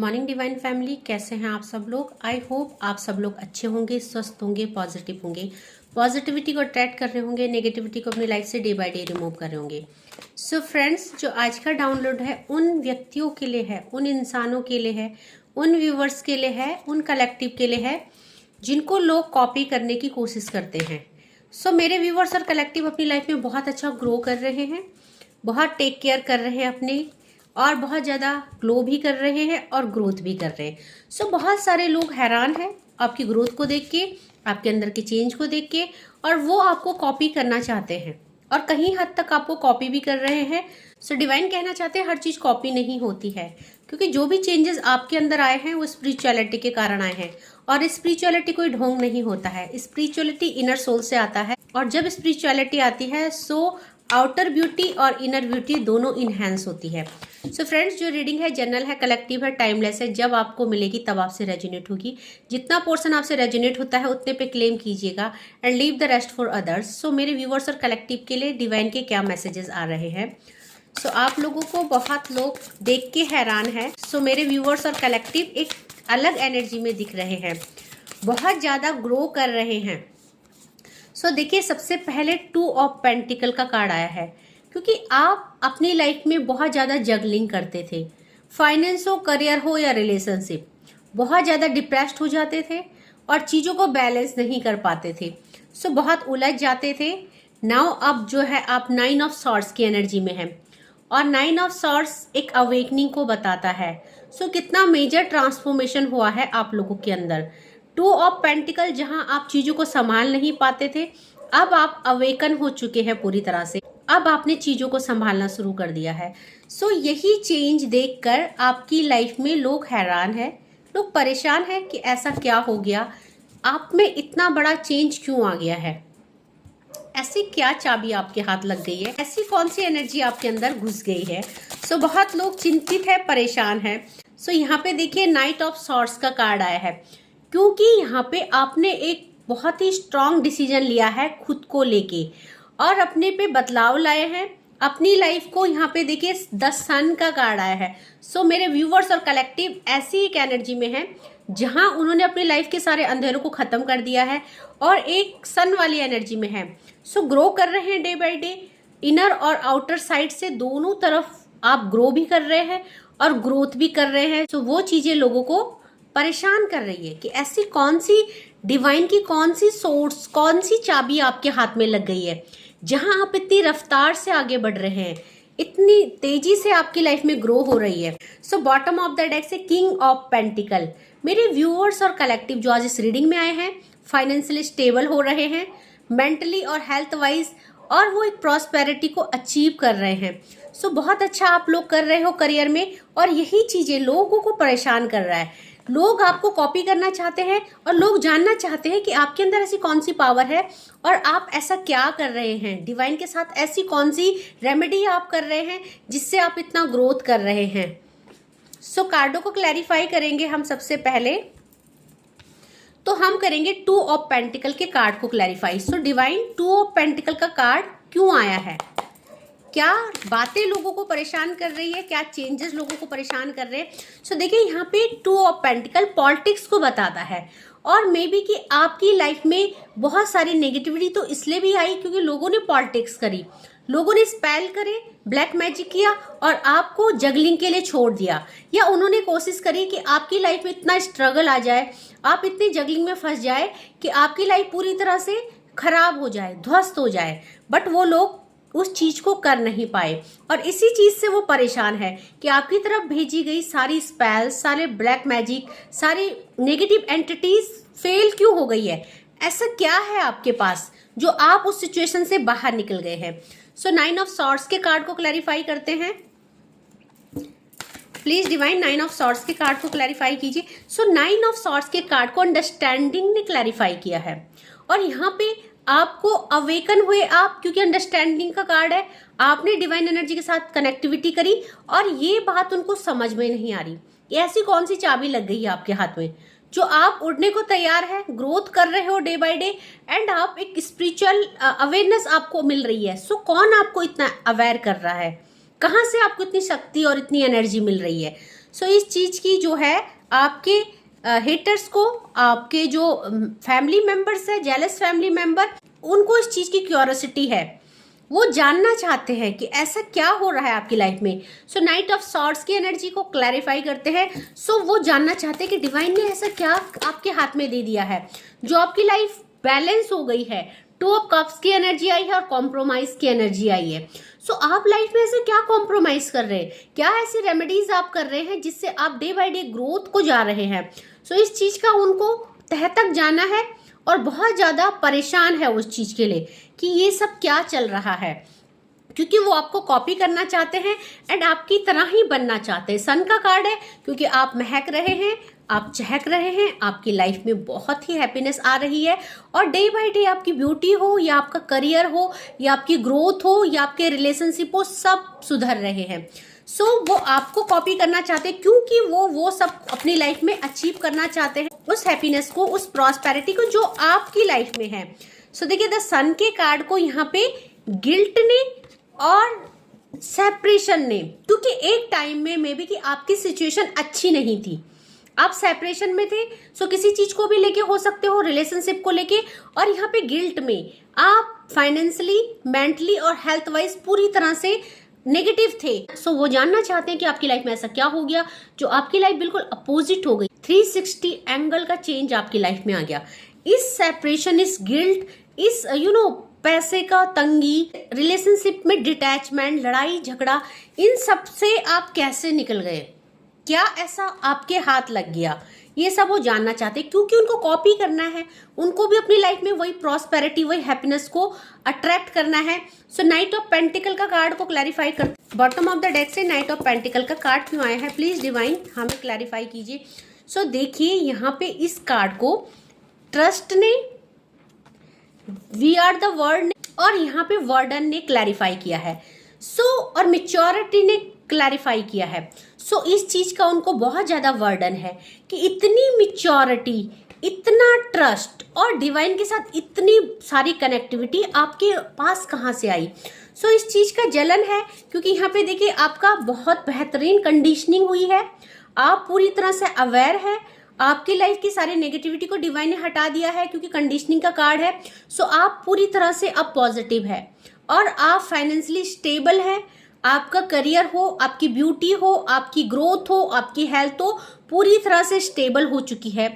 Morning divine family, कैसे हैं आप सब लोग। आई होप आप सब लोग अच्छे होंगे, स्वस्थ होंगे, पॉजिटिव होंगे, पॉजिटिविटी को अट्रैक्ट कर रहे होंगे, नेगेटिविटी को अपनी लाइफ से डे बाय डे रिमूव कर रहे होंगे। सो फ्रेंड्स, जो आज का डाउनलोड है उन व्यक्तियों के लिए है, उन इंसानों के लिए है, उन व्यूवर्स के लिए है, उन कलेक्टिव के लिए है जिनको लोग कॉपी करने की कोशिश करते हैं। सो मेरे व्यूवर्स और कलेक्टिव अपनी लाइफ में बहुत अच्छा ग्रो कर रहे हैं, बहुत टेक केयर कर रहे हैं अपने, और बहुत ज़्यादा ग्लो भी कर रहे हैं और ग्रोथ भी कर रहे हैं। सो बहुत सारे लोग हैरान हैं आपकी ग्रोथ को देख के, आपके अंदर के चेंज को देख के, और वो आपको कॉपी करना चाहते हैं और कहीं हद तक आपको कॉपी भी कर रहे हैं। सो डिवाइन कहना चाहते हैं हर चीज़ कॉपी नहीं होती है, क्योंकि जो भी चेंजेस आपके अंदर आए हैं वो स्पिरिचुअलिटी के कारण आए हैं, और स्पिरिचुअलिटी कोई ढोंग नहीं होता है। स्पिरिचुअलिटी इनर सोल से आता है, और जब स्पिरिचुअलिटी आती है सो आउटर ब्यूटी और इनर ब्यूटी दोनों इनहेंस होती है। सो फ्रेंड्स, जो रीडिंग है जनरल है, कलेक्टिव है, टाइमलेस है। जब आपको मिलेगी तब आपसे रेजोनेट होगी। जितना पोर्शन आपसे रेजोनेट होता है उतने पे क्लेम कीजिएगा and leave the rest for others. So मेरे व्यूवर्स और कलेक्टिव के लिए डिवाइन के क्या मैसेजेस आ रहे हैं। सो आप लोगों को बहुत लोग देख के हैरान है। सो मेरे व्यूवर्स और कलेक्टिव एक अलग एनर्जी में दिख रहे हैं, बहुत ज़्यादा ग्रो कर रहे हैं। सो देखिए, सबसे पहले 2 ऑफ पेंटिकल का कार्ड आया है, क्योंकि आप अपनी लाइफ में बहुत ज़्यादा जगलिंग करते थे। फाइनेंस हो, करियर हो या रिलेशनशिप, बहुत ज़्यादा डिप्रेस्ड हो जाते थे और चीज़ों को बैलेंस नहीं कर पाते थे। सो बहुत उलझ जाते थे। नाउ अब जो है आप 9 ऑफ सॉर्ड्स की एनर्जी में हैं, और 9 ऑफ सॉर्ड्स एक अवेकनिंग को बताता है। सो कितना मेजर ट्रांसफॉर्मेशन हुआ है आप लोगों के अंदर। 2 ऑफ पेंटिकल, जहां आप चीज़ों को संभाल नहीं पाते थे, अब आप अवेकन हो चुके हैं पूरी तरह से। अब आपने चीज़ों को संभालना शुरू कर दिया है। सो यही चेंज देखकर आपकी लाइफ में लोग हैरान हैं, लोग परेशान हैं कि ऐसा क्या हो गया, आप में इतना बड़ा चेंज क्यों आ गया है, ऐसी क्या चाबी आपके हाथ लग गई है, ऐसी कौन सी एनर्जी आपके अंदर घुस गई है। सो बहुत लोग चिंतित है, परेशान है। सो यहाँ पे देखिए नाइट ऑफ सॉर्ड्स का कार्ड आया है, क्योंकि यहाँ पे आपने एक बहुत ही स्ट्रांग डिसीजन लिया है खुद को लेके, और अपने पे बदलाव लाए हैं अपनी लाइफ को। यहाँ पे देखिए 10 सन का कार्ड आया है। सो मेरे व्यूवर्स और कलेक्टिव ऐसी एक एनर्जी में है जहां उन्होंने अपनी लाइफ के सारे अंधेरों को खत्म कर दिया है और एक सन वाली एनर्जी में है। सो ग्रो कर रहे हैं डे बाय डे, इनर और आउटर साइड से दोनों तरफ आप ग्रो भी कर रहे हैं और ग्रोथ भी कर रहे हैं। सो वो चीजें लोगों को परेशान कर रही है कि ऐसी कौन सी डिवाइन की कौन सी सोर्स, कौन सी चाबी आपके हाथ में लग गई है, जहां आप इतनी रफ्तार से आगे बढ़ रहे हैं, इतनी तेजी से आपकी लाइफ में ग्रो हो रही है। So bottom of the deck से किंग ऑफ पेंटिकल। मेरे व्यूअर्स और कलेक्टिव जो आज इस रीडिंग में आए हैं, फाइनेंशियली स्टेबल हो रहे हैं, मेंटली और हेल्थ वाइज, और वो एक प्रॉस्पेरिटी को अचीव कर रहे हैं। सो बहुत अच्छा आप लोग कर रहे हो करियर में, और यही चीजें लोगों को परेशान कर रहा है। लोग आपको कॉपी करना चाहते हैं और लोग जानना चाहते हैं कि आपके अंदर ऐसी कौन सी पावर है और आप ऐसा क्या कर रहे हैं डिवाइन के साथ, ऐसी कौन सी रेमेडी आप कर रहे हैं जिससे आप इतना ग्रोथ कर रहे हैं। सो कार्डों को क्लैरिफाई करेंगे हम। सबसे पहले तो हम करेंगे 2 ऑफ पेंटिकल के कार्ड को clarify. So divine 2 of pentacle का कार्ड क्यों आया है, क्या बातें लोगों को परेशान कर रही है, क्या चेंजेस लोगों को परेशान कर रहे हैं। सो देखिए, यहाँ पे 2 ऑफ पेंटिकल पॉलिटिक्स को बताता है, और मे बी कि आपकी लाइफ में बहुत सारी नेगेटिविटी तो इसलिए भी आई क्योंकि लोगों ने पॉलिटिक्स करी, लोगों ने स्पेल करे, ब्लैक मैजिक किया और आपको जगलिंग के लिए छोड़ दिया, या उन्होंने कोशिश करी कि आपकी लाइफ में इतना स्ट्रगल आ जाए, आप इतनी जगलिंग में फंस जाए कि आपकी लाइफ पूरी तरह से खराब हो जाए, ध्वस्त हो जाए, बट वो लोग उस चीज को कर नहीं पाए, और इसी चीज से वो परेशान है कि आपकी तरफ भेजी गई सारी स्पेल्स, सारे ब्लैक मैजिक, सारी नेगेटिव एंटिटीज फेल क्यों हो गई है। ऐसा क्या है आपके पास जो आप उस सिचुएशन से बाहर निकल गए हैं। सो 9 ऑफ सॉर्ड्स के कार्ड को क्लैरिफाई करते हैं। प्लीज डिवाइन 9 ऑफ सॉर्ड्स के कार्ड को क्लैरिफाई कीजिए। सो 9 ऑफ सॉर्ड्स के कार्ड को अंडरस्टैंडिंग ने क्लैरिफाई किया है, और यहाँ पे आपको अवेकन हुए आप, क्योंकि अंडरस्टैंडिंग का कार्ड है, आपने डिवाइन एनर्जी के साथ कनेक्टिविटी करी और ये बात उनको समझ में नहीं आ रही, ये ऐसी कौन सी चाबी लग गई है आपके हाथ में जो आप उड़ने को तैयार है, ग्रोथ कर रहे हो डे बाय डे, एंड आप एक स्पिरिचुअल अवेयरनेस आपको मिल रही है। सो कौन आपको इतना अवेयर कर रहा है, कहाँ से आपको इतनी शक्ति और इतनी एनर्जी मिल रही है। सो इस चीज की जो है आपके हेटर्स को, आपके जो फैमिली मेंबर्स है, जेलस फैमिली मेंबर, उनको इस चीज की क्यूरियोसिटी है, वो जानना चाहते हैं कि ऐसा क्या हो रहा है आपकी लाइफ में। सो नाइट ऑफ सॉर्ड्स की एनर्जी को क्लैरिफाई करते हैं। सो वो जानना चाहते हैं कि डिवाइन ने ऐसा क्या आपके हाथ में दे दिया है जो आपकी लाइफ बैलेंस हो गई है। टू ऑफ कप्स की एनर्जी आई है और कॉम्प्रोमाइज की एनर्जी आई है। सो आप लाइफ में ऐसे क्या कॉम्प्रोमाइज कर रहे हैं, क्या ऐसी रेमेडीज आप कर रहे हैं जिससे आप डे बाय डे ग्रोथ को जा रहे हैं। सो इस चीज का उनको तह तक जाना है और बहुत ज्यादा परेशान है उस चीज के लिए कि ये सब क्या चल रहा है, क्योंकि वो आपको कॉपी करना चाहते हैं एंड आपकी तरह ही बनना चाहते हैं। सन का कार्ड है क्योंकि आप महक रहे हैं, आप चहक रहे हैं, आपकी लाइफ में बहुत ही हैप्पीनेस आ रही है और डे बाय डे आपकी ब्यूटी हो या आपका करियर हो या आपकी ग्रोथ हो या आपके रिलेशनशिप हो, सब सुधर रहे हैं। सो वो आपको कॉपी करना चाहते हैं क्योंकि वो सब अपनी लाइफ में अचीव करना चाहते हैं, उस हैप्पीनेस को, उस प्रॉस्पेरिटी को जो आपकी लाइफ में है। सो देखिए द सन के कार्ड को यहाँ पे गिल्ट ने और सेपरेशन ने, क्योंकि एक टाइम में मे बी कि आपकी सिचुएशन अच्छी नहीं थी, आप सेपरेशन में थे। सो किसी चीज को भी लेके हो सकते हो, रिलेशनशिप को लेके, और यहाँ पे गिल्ट में आप फाइनेंशियली, मेंटली और हेल्थ वाइज पूरी तरह से नेगेटिव थे। सो वो जानना चाहते हैं कि आपकी लाइफ में ऐसा क्या हो गया जो आपकी लाइफ बिल्कुल अपोजिट हो गई, 360 एंगल का चेंज आपकी लाइफ में आ गया। इस सेपरेशन, इस गिल्ट, इस पैसे का तंगी, रिलेशनशिप में डिटैचमेंट, लड़ाई झगड़ा, इन सब से आप कैसे निकल गए, क्या ऐसा आपके हाथ लग गया, ये सब वो जानना चाहते हैं क्योंकि उनको कॉपी करना है, उनको भी अपनी लाइफ में वही प्रॉस्पेरिटी, वही हैप्पीनेस को अट्रैक्ट करना है। सो नाइट ऑफ पेंटिकल का कार्ड को क्लैरिफाई कर, बॉटम ऑफ द डेक से नाइट ऑफ पेंटिकल का कार्ड क्यों आया है, प्लीज डिवाइन हमें क्लैरिफाई कीजिए। सो देखिए यहाँ पे इस कार्ड को ट्रस्ट ने, वी आर द वर्ड ने और यहाँ पे वर्डन ने क्लैरिफाई किया है। और मेच्योरिटी ने क्लैरिफाई किया है। इस चीज का उनको बहुत ज्यादा वर्डन है कि इतनी मेच्योरिटी, इतना ट्रस्ट और डिवाइन के साथ इतनी सारी कनेक्टिविटी आपके पास कहाँ से आई। इस चीज का जलन है क्योंकि यहाँ पे देखिए आपका बहुत बेहतरीन कंडीशनिंग हुई है, आप पूरी तरह से अवेयर है, आपकी लाइफ की सारी नेगेटिविटी को डिवाइन ने हटा दिया है क्योंकि कंडीशनिंग का कार्ड है। आप पूरी तरह से अब पॉजिटिव है और आप फाइनेंशियली स्टेबल है, आपका करियर हो, आपकी ब्यूटी हो, आपकी ग्रोथ हो, आपकी हेल्थ हो, पूरी तरह से स्टेबल हो चुकी है।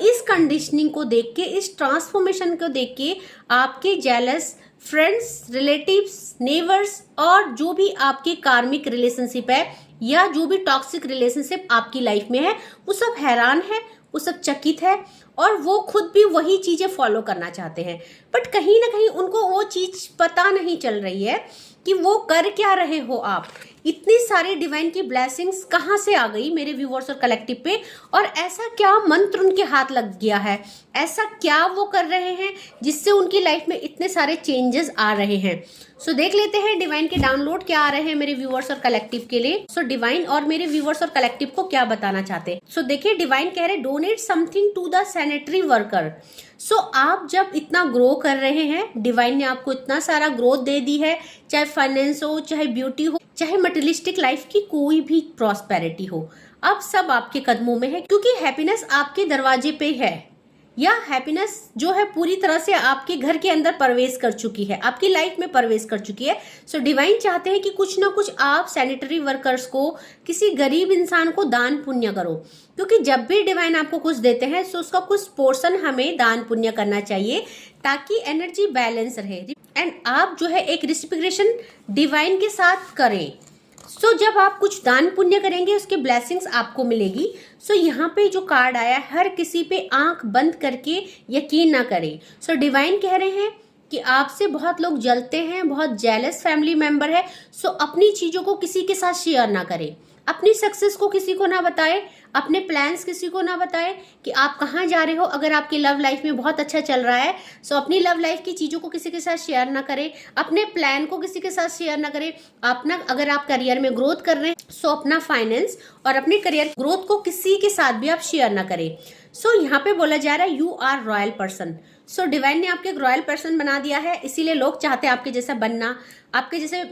इस कंडीशनिंग को देख के, इस ट्रांसफॉर्मेशन को देख के आपके जेलस फ्रेंड्स, रिलेटिव्स, नेबर्स और जो भी आपके कार्मिक रिलेशनशिप है या जो भी टॉक्सिक रिलेशनशिप आपकी लाइफ में है, वो सब हैरान है, वो सब चकित है और वो खुद भी वही चीजें फॉलो करना चाहते हैं, बट कहीं ना कहीं उनको वो चीज पता नहीं चल रही है कि वो कर क्या रहे हो आप। इतनी सारी डिवाइन की ब्लेसिंग्स कहाँ से आ गई मेरे व्यूअर्स और कलेक्टिव पे, और ऐसा क्या मंत्र उनके हाथ लग गया है, ऐसा क्या वो कर रहे हैं जिससे उनकी लाइफ में इतने सारे चेंजेस आ रहे हैं। देख लेते हैं डिवाइन के डाउनलोड क्या आ रहे हैं मेरे व्यूअर्स और कलेक्टिव के लिए। डिवाइन और मेरे व्यूअर्स और कलेक्टिव को क्या बताना चाहते हैं। देखिए डिवाइन कह रहे donate something to the sanitary worker. आप जब इतना ग्रो कर रहे हैं, डिवाइन ने आपको इतना सारा ग्रोथ दे दी है, चाहे फाइनेंस हो, चाहे ब्यूटी हो, चाहे मटेरियलिस्टिक लाइफ की कोई भी प्रॉस्पेरिटी हो, अब सब आपके कदमों में है क्योंकि हैप्पीनेस आपके दरवाजे पे है, या हैप्पीनेस जो है पूरी तरह से आपके घर के अंदर प्रवेश कर चुकी है, आपकी लाइफ में प्रवेश कर चुकी है। डिवाइन चाहते हैं कि कुछ ना कुछ आप सैनिटरी वर्कर्स को, किसी गरीब इंसान को दान पुण्य करो, क्योंकि जब भी डिवाइन आपको कुछ देते हैं उसका कुछ पोर्शन हमें दान पुण्य करना चाहिए ताकि एनर्जी बैलेंस रहे एंड आप जो है एक रिसिप्रोकेशन डिवाइन के साथ करें। जब आप कुछ दान पुण्य करेंगे उसके ब्लेसिंग्स आपको मिलेगी। यहाँ पे जो कार्ड आया, हर किसी पे आंख बंद करके यकीन ना करें। डिवाइन कह रहे हैं कि आपसे बहुत लोग जलते हैं, बहुत जेलस फैमिली मेंबर है। अपनी चीजों को किसी के साथ शेयर ना करें, अपनी सक्सेस को किसी को ना बताएं, अपने प्लान्स किसी को ना बताएं कि आप कहाँ जा रहे हो। अगर आपकी लव लाइफ में बहुत अच्छा चल रहा है अपनी लव लाइफ की चीजों को किसी के साथ शेयर ना करें, अपने प्लान को किसी के साथ शेयर ना करें। अपना, अगर आप करियर में ग्रोथ कर रहे हैं अपना फाइनेंस और अपने करियर ग्रोथ को किसी के साथ भी आप शेयर ना करें। यहाँ पे बोला जा रहा है you are royal person. Divine ने आपके एक रॉयल पर्सन बना दिया है, इसीलिए लोग चाहते हैं आपके जैसा बनना, आपके जैसे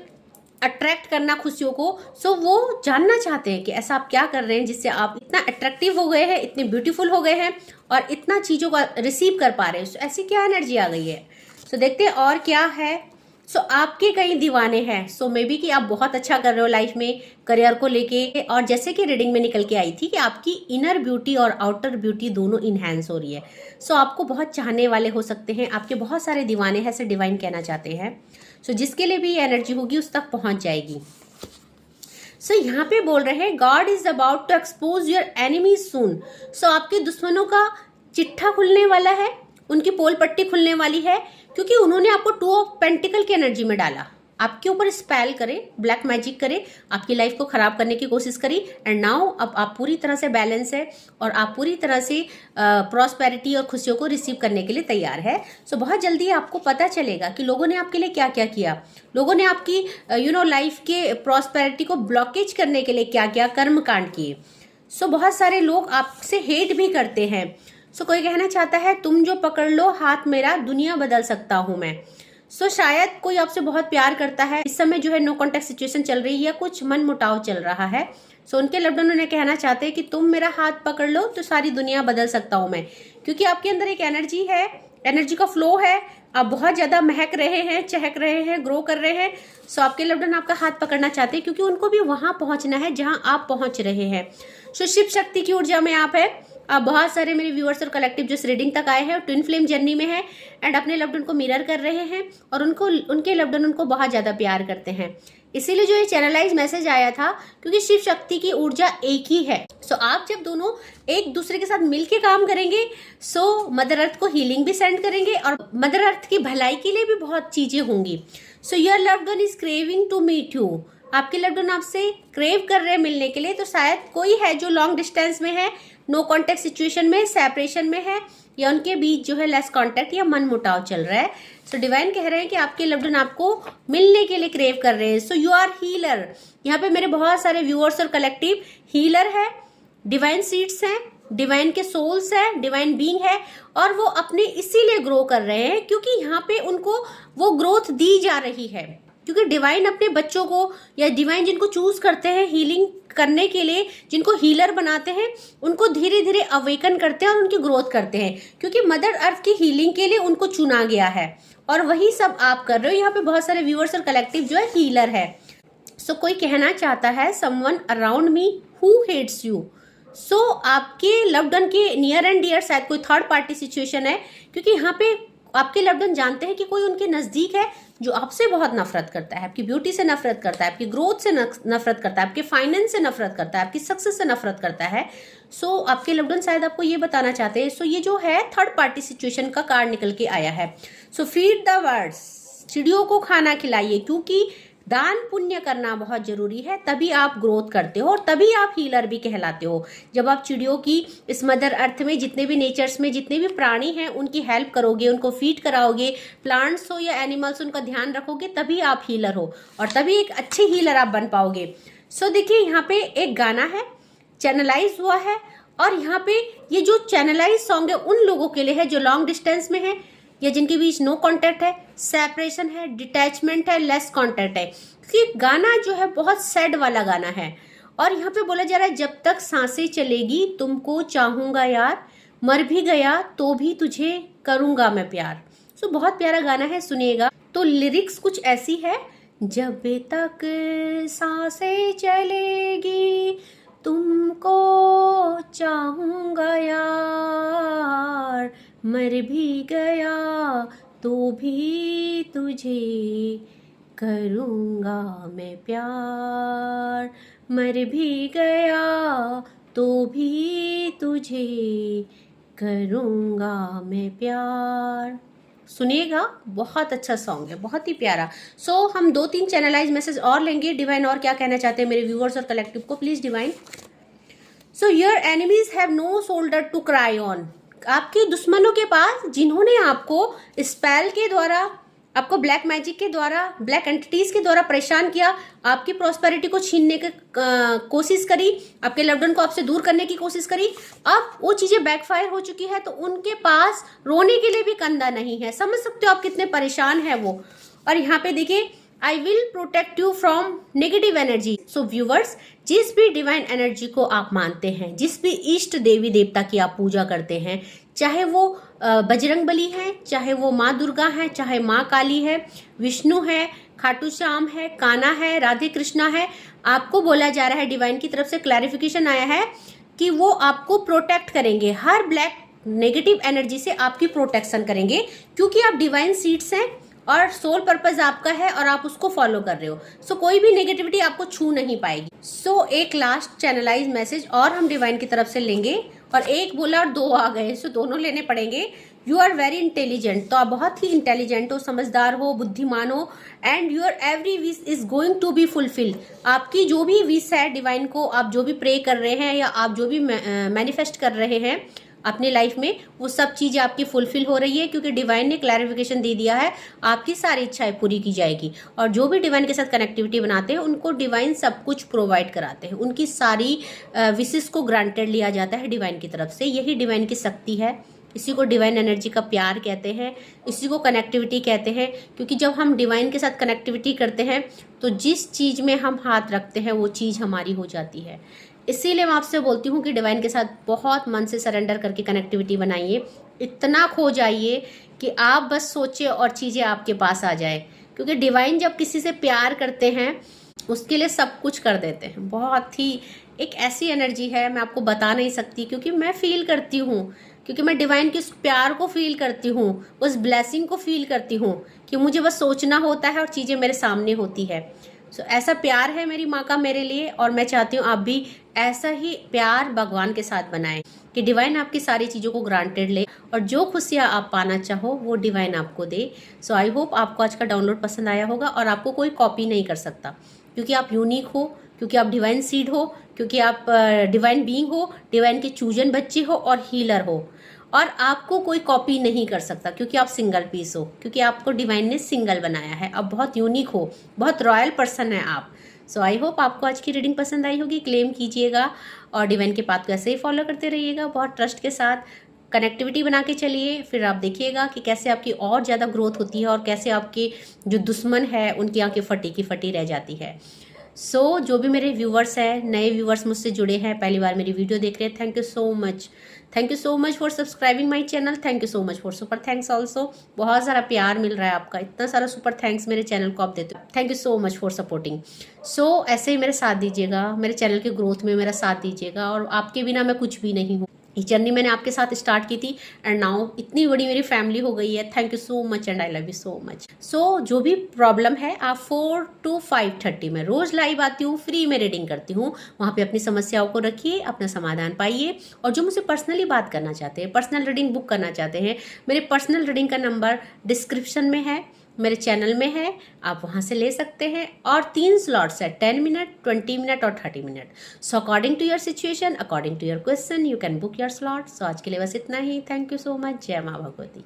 अट्रैक्ट करना खुशियों को। सो वो जानना चाहते हैं कि ऐसा आप क्या कर रहे हैं जिससे आप इतना अट्रैक्टिव हो गए हैं, इतने ब्यूटीफुल हो गए हैं और इतना चीज़ों का रिसीव कर पा रहे हैं। सो ऐसी क्या एनर्जी आ गई है। सो देखते हैं और क्या है। सो आपके कई दीवाने हैं। सो मे बी कि आप बहुत अच्छा कर रहे हो लाइफ में, करियर को लेके। और जैसे कि रीडिंग में निकल के आई थी कि आपकी इनर ब्यूटी और आउटर ब्यूटी दोनों इन्हेंस हो रही है। सो आपको बहुत चाहने वाले हो सकते हैं, आपके बहुत सारे दीवाने हैं, ऐसे डिवाइन कहना चाहते हैं। सो जिसके लिए भी ये एनर्जी होगी उस तक पहुंच जाएगी। सो यहाँ पे बोल रहे हैं God is about to expose your enemies soon. So आपके दुश्मनों का चिट्ठा खुलने वाला है, उनकी पोल पट्टी खुलने वाली है, क्योंकि उन्होंने आपको 2 ऑफ पेंटिकल की एनर्जी में डाला, आपके ऊपर स्पेल करे, ब्लैक मैजिक करे, आपकी लाइफ को खराब करने की कोशिश करी। एंड नाउ अब आप पूरी तरह से बैलेंस है और आप पूरी तरह से प्रॉस्पेरिटी और खुशियों को रिसीव करने के लिए तैयार है। सो बहुत जल्दी आपको पता चलेगा कि लोगों ने आपके लिए क्या क्या किया, लोगों ने आपकी लाइफ के प्रॉस्पेरिटी को ब्लॉकेज करने के लिए क्या क्या कर्म कांड किए। सो बहुत सारे लोग आपसे हेट भी करते हैं। सो कोई कहना चाहता है तुम जो पकड़ लो हाथ मेरा, दुनिया बदल सकता हूं मैं। सो शायद कोई आपसे बहुत प्यार करता है, इस समय जो है नो कॉन्टेक्ट सिचुएशन चल रही है, कुछ मन मुटाव चल रहा है। सो उनके लव्ड वन उन्हें कहना चाहते हैं कि तुम मेरा हाथ पकड़ लो तो सारी दुनिया बदल सकता हूं मैं, क्योंकि आपके अंदर एक एनर्जी है, एनर्जी का फ्लो है, आप बहुत ज्यादा महक रहे हैं, चहक रहे हैं, ग्रो कर रहे हैं। सो आपके लव्ड वन आपका हाथ पकड़ना चाहते हैं, क्योंकि उनको भी वहां पहुंचना है जहां आप पहुंच रहे हैं। सो शिव शक्ति की ऊर्जा में आप है। आप बहुत सारे मेरे व्यूअर्स और कलेक्टिव जो इस रीडिंग तक आए हैं ट्विन फ्लेम जर्नी में है एंड अपने लव्ड वन को मिरर कर रहे हैं और उनके लव्ड वन उनको बहुत ज्यादा प्यार करते हैं। इसीलिए जो ये चैनलाइज मैसेज आया था, क्योंकि शिव शक्ति की ऊर्जा एक ही है। सो आप जब दोनों एक दूसरे के साथ मिलके काम करेंगे, सो मदर अर्थ को हीलिंग भी सेंड करेंगे और मदर अर्थ की भलाई के लिए भी बहुत चीजें होंगी। So your loved one is craving to meet you. आपके लव्ड वन आपसे क्रेव कर रहे हैं मिलने के लिए। तो शायद कोई है जो लॉन्ग डिस्टेंस में है, नो कॉन्टेक्ट सिचुएशन में, सेपरेशन में है, या उनके बीच जो है लेस कॉन्टेक्ट या मन मुटाव चल रहा है। सो डिवाइन कह रहे हैं कि आपके लव्ड वन आपको मिलने के लिए क्रेव कर रहे हैं। So you are healer. यहाँ पे मेरे बहुत सारे व्यूअर्स और कलेक्टिव हीलर है, डिवाइन सीड्स हैं, डिवाइन के सोल्स है, डिवाइन बीइंग है, और वो अपने इसीलिए ग्रो कर रहे हैं क्योंकि यहाँ पे उनको वो ग्रोथ दी जा रही है। क्योंकि डिवाइन अपने बच्चों को, या डिवाइन जिनको चूज करते हैं हीलिंग करने के लिए, जिनको हीलर बनाते हैं, उनको धीरे धीरे अवेकन करते हैं और उनकी ग्रोथ करते हैं, क्योंकि मदर अर्थ की हीलिंग के लिए उनको चुना गया है। और वही सब आप कर रहे हो। यहाँ पे बहुत सारे व्यूअर्स और कलेक्टिव जो है हीलर है। सो कोई कहना चाहता है someone around me who hates you. So आपके लव्ड वन के नियर एंड डियर शायद कोई थर्ड पार्टी सिचुएशन है, क्योंकि यहाँ पे आपके लव्ड वन जानते हैं कि कोई उनके नजदीक है जो आपसे बहुत नफरत करता है, आपकी ब्यूटी से नफरत करता है, आपकी ग्रोथ से नफरत करता है, आपके फाइनेंस से नफरत करता है, आपकी सक्सेस से नफरत करता है। सो आपके लव्ड वन शायद आपको ये बताना चाहते हैं। सो ये जो है थर्ड पार्टी सिचुएशन का कार्ड निकल के आया है। सो फीड द बर्ड्स, चिड़ियों को खाना खिलाइए, क्योंकि दान पुण्य करना बहुत जरूरी है, तभी आप ग्रोथ करते हो और तभी आप हीलर भी कहलाते हो। जब आप चिड़ियों की इस मदर अर्थ में जितने भी नेचर्स में जितने भी प्राणी हैं उनकी हेल्प करोगे, उनको फीड कराओगे, प्लांट्स हो या एनिमल्स, उनका ध्यान रखोगे, तभी आप हीलर हो और तभी एक अच्छे हीलर आप बन पाओगे। सो देखिए यहाँ पे एक गाना है चैनलाइज हुआ है, और यहाँ पे ये जो चैनलाइज सॉन्ग है उन लोगों के लिए है जो लॉन्ग डिस्टेंस में है या जिनके बीच नो कांटेक्ट है, सेपरेशन है, डिटैचमेंट है, लेस कांटेक्ट है। क्योंकि गाना जो है बहुत सैड वाला गाना है और यहाँ पे बोला जा रहा है जब तक सांसें चलेगी तुमको चाहूंगा यार, मर भी गया तो भी तुझे करूंगा मैं प्यार। सो बहुत प्यारा गाना है, सुनिएगा। तो लिरिक्स कुछ ऐसी है, जब तक सांसें चलेगी तुमको चाहूंगा यार, मर भी गया तो भी तुझे करूंगा मैं प्यार, मर भी गया तो भी तुझे करूंगा मैं प्यार। सुनिएगा, बहुत अच्छा सॉन्ग है, बहुत ही प्यारा। सो हम 2-3 चैनलाइज मैसेज और लेंगे। डिवाइन और क्या कहना चाहते हैं मेरे व्यूअर्स और कलेक्टिव को, please divine. So your enemies have no shoulder to cry on. आपके दुश्मनों के पास, जिन्होंने आपको स्पेल के द्वारा, आपको ब्लैक मैजिक के द्वारा, ब्लैक एंटिटीज के द्वारा परेशान किया, आपकी प्रॉस्पेरिटी को छीनने की कोशिश करी, आपके लव्ड वन को आपसे दूर करने की कोशिश करी, अब वो चीजें बैकफायर हो चुकी है, तो उनके पास रोने के लिए भी कंधा नहीं है। समझ सकते हो आप कितने परेशान है वो। और यहाँ पे देखिए I will protect you from negative energy. So viewers, जिस भी डिवाइन एनर्जी को आप मानते हैं, जिस भी इष्ट देवी देवता की आप पूजा करते हैं, चाहे वो बजरंगबली है, चाहे वो माँ दुर्गा है, चाहे माँ काली है, विष्णु है, खाटू श्याम है, कान्हा है, राधे कृष्णा है, आपको बोला जा रहा है, डिवाइन की तरफ से क्लैरिफिकेशन आया है कि वो आपको प्रोटेक्ट करेंगे, हर ब्लैक नेगेटिव एनर्जी से आपकी प्रोटेक्शन करेंगे, क्योंकि आप डिवाइन सीड्स हैं और सोल पर्पस आपका है और आप उसको फॉलो कर रहे हो। सो कोई भी नेगेटिविटी आपको छू नहीं पाएगी। सो एक लास्ट चैनलाइज मैसेज और हम डिवाइन की तरफ से लेंगे, और एक बोला और दो आ गए, सो दोनों लेने पड़ेंगे। यू आर वेरी इंटेलिजेंट, तो आप बहुत ही इंटेलिजेंट हो, समझदार हो, बुद्धिमान हो, and your every wish is going to be fulfilled. आपकी जो भी विश है डिवाइन को, आप जो भी प्रे कर रहे हैं या आप जो भी मैनिफेस्ट कर रहे हैं अपनी लाइफ में, वो सब चीज़ें आपकी फुलफिल हो रही है, क्योंकि डिवाइन ने क्लैरिफिकेशन दे दिया है, आपकी सारी इच्छाएं पूरी की जाएगी। और जो भी डिवाइन के साथ कनेक्टिविटी बनाते हैं उनको डिवाइन सब कुछ प्रोवाइड कराते हैं, उनकी सारी विशेस को ग्रांटेड लिया जाता है डिवाइन की तरफ से। यही डिवाइन की शक्ति है, इसी को डिवाइन एनर्जी का प्यार कहते हैं, इसी को कनेक्टिविटी कहते हैं। क्योंकि जब हम डिवाइन के साथ कनेक्टिविटी करते हैं तो जिस चीज़ में हम हाथ रखते हैं वो चीज़ हमारी हो जाती है। इसीलिए मैं आपसे बोलती हूँ कि डिवाइन के साथ बहुत मन से सरेंडर करके कनेक्टिविटी बनाइए, इतना खो जाइए कि आप बस सोचिए और चीज़ें आपके पास आ जाए। क्योंकि डिवाइन जब किसी से प्यार करते हैं उसके लिए सब कुछ कर देते हैं। बहुत ही एक ऐसी एनर्जी है, मैं आपको बता नहीं सकती, क्योंकि मैं फील करती हूँ, क्योंकि मैं डिवाइन के उस प्यार को फील करती हूँ, उस ब्लेसिंग को फील करती हूँ कि मुझे बस सोचना होता है और चीज़ें मेरे सामने होती है। सो ऐसा प्यार है मेरी माँ का मेरे लिए, और मैं चाहती हूँ आप भी ऐसा ही प्यार भगवान के साथ बनाएं कि डिवाइन आपकी सारी चीज़ों को ग्रांटेड ले और जो खुशियाँ आप पाना चाहो वो डिवाइन आपको दे। सो आई होप आपको आज का डाउनलोड पसंद आया होगा, और आपको कोई कॉपी नहीं कर सकता, क्योंकि आप यूनिक हो, क्योंकि आप डिवाइन सीड हो, क्योंकि आप डिवाइन बीइंग हो, डिवाइन के चूजन बच्चे हो और हीलर हो, और आपको कोई कॉपी नहीं कर सकता, क्योंकि आप सिंगल पीस हो, क्योंकि आपको डिवाइन ने सिंगल बनाया है। आप बहुत यूनिक हो, बहुत रॉयल पर्सन है आप। सो आई होप आपको आज की रीडिंग पसंद आई होगी। क्लेम कीजिएगा और डिवाइन के पाथ को ऐसे ही फॉलो करते रहिएगा, बहुत ट्रस्ट के साथ कनेक्टिविटी बना के चलिए। फिर आप देखिएगा कि कैसे आपकी और ज़्यादा ग्रोथ होती है और कैसे आपके जो दुश्मन है उनकी आंखें फटी की फटी रह जाती है। सो जो भी मेरे व्यूवर्स हैं, नए व्यूवर्स मुझसे जुड़े हैं, पहली बार मेरी वीडियो देख रहे हैं, thank you so much. Thank you so much for subscribing my channel. Thank you so much for super thanks also. बहुत सारा प्यार मिल रहा है आपका, इतना सारा सुपर थैंक्स मेरे चैनल को आप देते हो। Thank you so much for supporting. So ऐसे ही मेरे साथ दीजिएगा, मेरे चैनल के ग्रोथ में मेरा साथ दीजिएगा, और आपके बिना मैं कुछ भी नहीं हूँ। ये जर्नी मैंने आपके साथ स्टार्ट की थी एंड नाउ इतनी बड़ी मेरी फैमिली हो गई है। Thank you so much and I love you so much. So जो भी प्रॉब्लम है, आप 4 to 5:30 में रोज लाइव आती हूँ, फ्री में रीडिंग करती हूँ। वहाँ पे अपनी समस्याओं को रखिए, अपना समाधान पाइए। और जो मुझसे पर्सनली बात करना चाहते हैं, पर्सनल रीडिंग बुक करना चाहते हैं, मेरे पर्सनल रीडिंग का नंबर डिस्क्रिप्शन में है, मेरे चैनल में है, आप वहाँ से ले सकते हैं। और 3 स्लॉट्स है, 10 मिनट, 20 मिनट और 30 minute. So according to your situation, according to your question, you can book your slot. So आज के लिए बस इतना ही। Thank you so much. जय माँ भगवती।